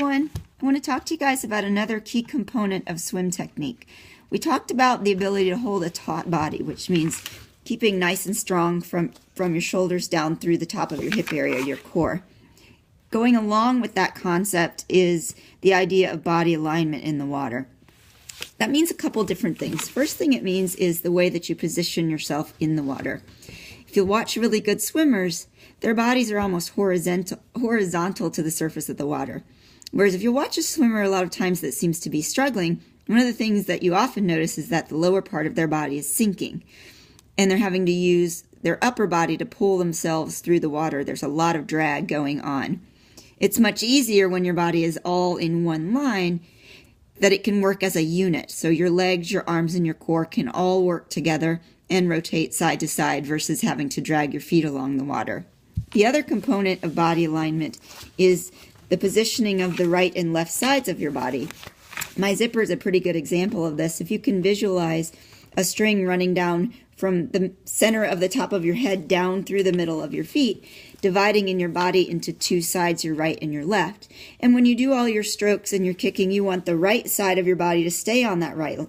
everyone. I want to talk to you guys about another key component of swim technique. We talked about the ability to hold a taut body, which means keeping nice and strong from your shoulders down through the top of your hip area, your core. Going along with that concept is the idea of body alignment in the water. That means a couple different things. First thing it means is the way that you position yourself in the water. If you watch really good swimmers, their bodies are almost horizontal to the surface of the water. Whereas if you watch a swimmer a lot of times that seems to be struggling, one of the things that you often notice is that the lower part of their body is sinking. And they're having to use their upper body to pull themselves through the water. There's a lot of drag going on. It's much easier when your body is all in one line that it can work as a unit. So your legs, your arms, and your core can all work together and rotate side to side versus having to drag your feet along the water. The other component of body alignment is the positioning of the right and left sides of your body. My zipper is a pretty good example of this. If you can visualize a string running down from the center of the top of your head down through the middle of your feet, dividing in your body into two sides, your right and your left. And when you do all your strokes and your kicking, you want the right side of your body to stay on on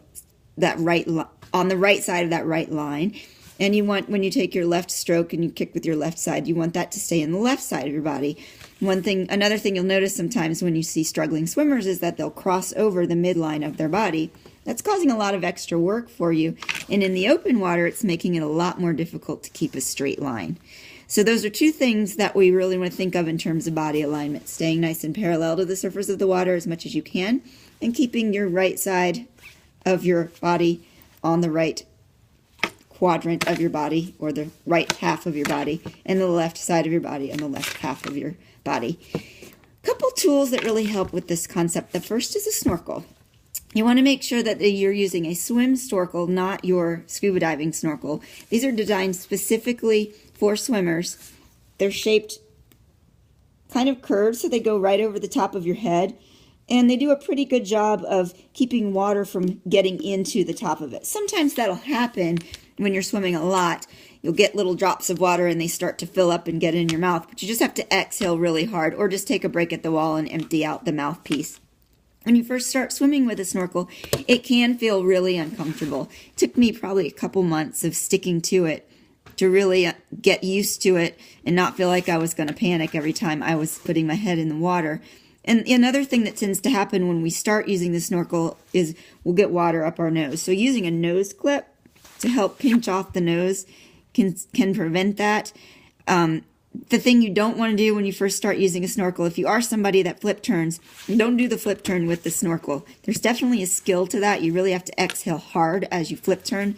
the right side of that right line. And you want, when you take your left stroke and you kick with your left side, you want that to stay in the left side of your body. Another thing you'll notice sometimes when you see struggling swimmers is that they'll cross over the midline of their body. That's causing a lot of extra work for you. And in the open water, it's making it a lot more difficult to keep a straight line. So those are two things that we really want to think of in terms of body alignment. Staying nice and parallel to the surface of the water as much as you can, and keeping your right side of your body on the right quadrant of your body, or the right half of your body, and the left side of your body on the left half of your body. A couple tools that really help with this concept. The first is a snorkel. You want to make sure that you're using a swim snorkel, not your scuba diving snorkel. These are designed specifically for swimmers. They're shaped kind of curved, so they go right over the top of your head. And they do a pretty good job of keeping water from getting into the top of it. Sometimes that'll happen when you're swimming a lot. You'll get little drops of water and they start to fill up and get in your mouth. But you just have to exhale really hard, or just take a break at the wall and empty out the mouthpiece. When you first start swimming with a snorkel, it can feel really uncomfortable. It took me probably a couple months of sticking to it to really get used to it and not feel like I was going to panic every time I was putting my head in the water. And another thing that tends to happen when we start using the snorkel is we'll get water up our nose. So using a nose clip to help pinch off the nose can prevent that. The thing you don't want to do when you first start using a snorkel, if you are somebody that flip turns, don't do the flip turn with the snorkel. There's definitely a skill to that. You really have to exhale hard as you flip turn.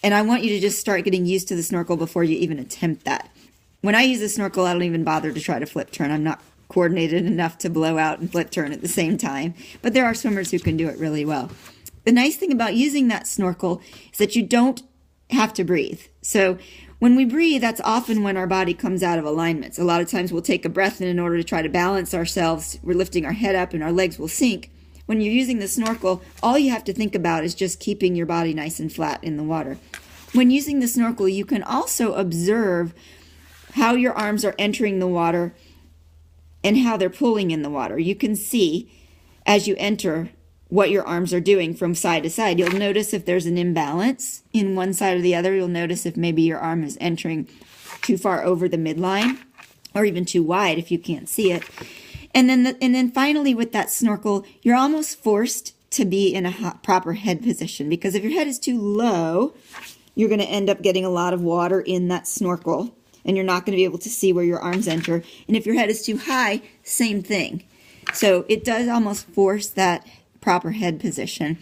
And I want you to just start getting used to the snorkel before you even attempt that. When I use a snorkel, I don't even bother to try to flip turn. I'm not coordinated enough to blow out and flip turn at the same time. But there are swimmers who can do it really well. The nice thing about using that snorkel is that you don't have to breathe. So when we breathe, that's often when our body comes out of alignment. A lot of times we'll take a breath in order to try to balance ourselves. We're lifting our head up and our legs will sink. When you're using the snorkel, all you have to think about is just keeping your body nice and flat in the water. When using the snorkel, you can also observe how your arms are entering the water and how they're pulling in the water. You can see as you enter what your arms are doing from side to side. You'll notice if there's an imbalance in one side or the other. You'll notice if maybe your arm is entering too far over the midline, or even too wide if you can't see it. And then finally with that snorkel, you're almost forced to be in a proper head position, because if your head is too low, you're going to end up getting a lot of water in that snorkel, and you're not going to be able to see where your arms enter. And if your head is too high, same thing. So it does almost force that proper head position.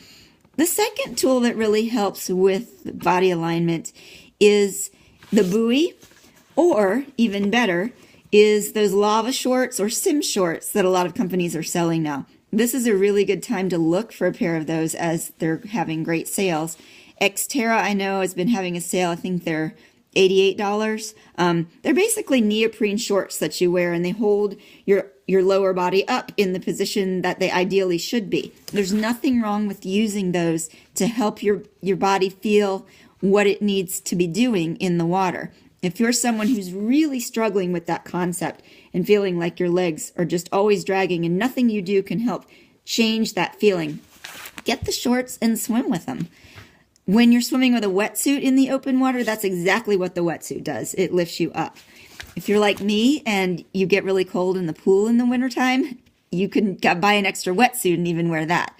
The second tool that really helps with body alignment is the buoy, or even better, is those lava shorts or sim shorts that a lot of companies are selling now. This is a really good time to look for a pair of those as they're having great sales. Xterra, I know, has been having a sale. I think they're $88. They're basically neoprene shorts that you wear, and they hold your lower body up in the position that they ideally should be. There's nothing wrong with using those to help your body feel what it needs to be doing in the water. If you're someone who's really struggling with that concept and feeling like your legs are just always dragging and nothing you do can help change that feeling, get the shorts and swim with them. When you're swimming with a wetsuit in the open water, that's exactly what the wetsuit does. It lifts you up. If you're like me and you get really cold in the pool in the wintertime, you can buy an extra wetsuit and even wear that.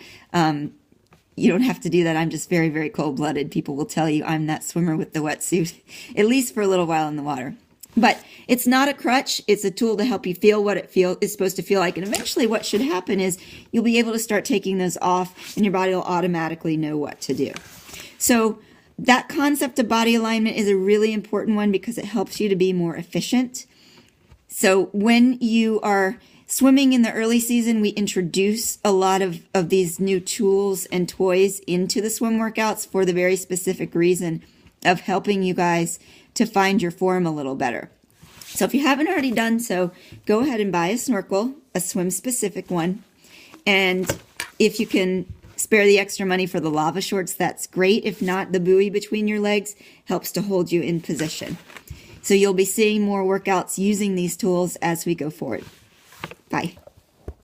You don't have to do that. I'm just very, very cold-blooded. People will tell you I'm that swimmer with the wetsuit, at least for a little while in the water. But it's not a crutch. It's a tool to help you feel what it is supposed to feel like. And eventually what should happen is you'll be able to start taking those off and your body will automatically know what to do. So that concept of body alignment is a really important one because it helps you to be more efficient. So when you are swimming in the early season, we introduce a lot of these new tools and toys into the swim workouts for the very specific reason of helping you guys to find your form a little better. So if you haven't already done so, go ahead and buy a snorkel, a swim-specific one. And if you can spare the extra money for the lava shorts, that's great. If not, the buoy between your legs helps to hold you in position. So you'll be seeing more workouts using these tools as we go forward. Bye.